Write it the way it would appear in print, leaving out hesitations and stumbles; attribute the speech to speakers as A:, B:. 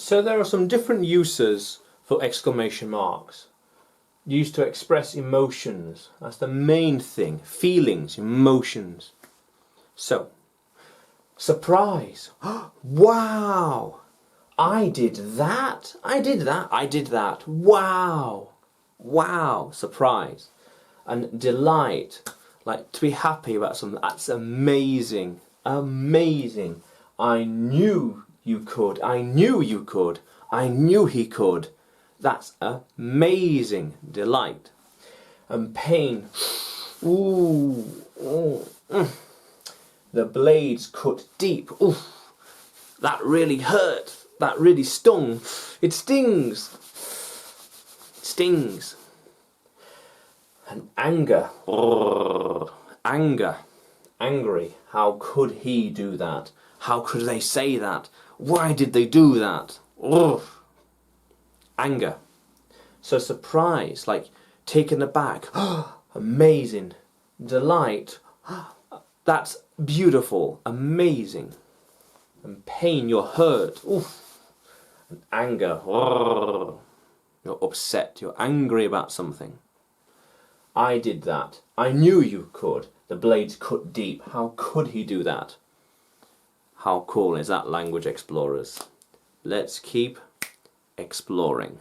A: So there are some different uses for exclamation marks. Used to express emotions. That's the main thing. Feelings, emotions. So, surprise. Wow! I did that. I did that. I did that. Wow! Wow! Surprise. And delight. Like to be happy about something. That's amazing. Amazing. I knew you could. I knew you could. I knew he could. That's amazing. Delight. And pain. Ooh. Oh. The blades cut deep. Ooh. That really hurt. That really stung. It stings. It stings. And anger. Anger. Angry. How could he do that? How could they say that? Why did they do that? Ugh. Anger. So surprise, like taken aback. Amazing. Delight. That's beautiful. Amazing. And pain, you're hurt. Oof. And anger. You're upset. You're angry about something. I did that. I knew you could. The blades cut deep. How could he do that? How cool is that, language explorers? Let's keep exploring.